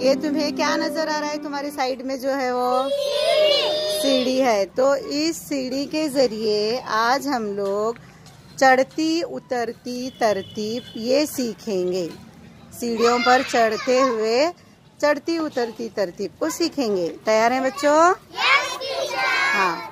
ये तुम्हें क्या नजर आ रहा है? तुम्हारी साइड में जो है वो सीढ़ी है। तो इस सीढ़ी के जरिए आज हम लोग चढ़ती उतरती तरतीब ये सीखेंगे। सीढ़ियों पर चढ़ते हुए चढ़ती उतरती तरतीब को सीखेंगे। तैयार हैं बच्चों? Yes teacher. हाँ।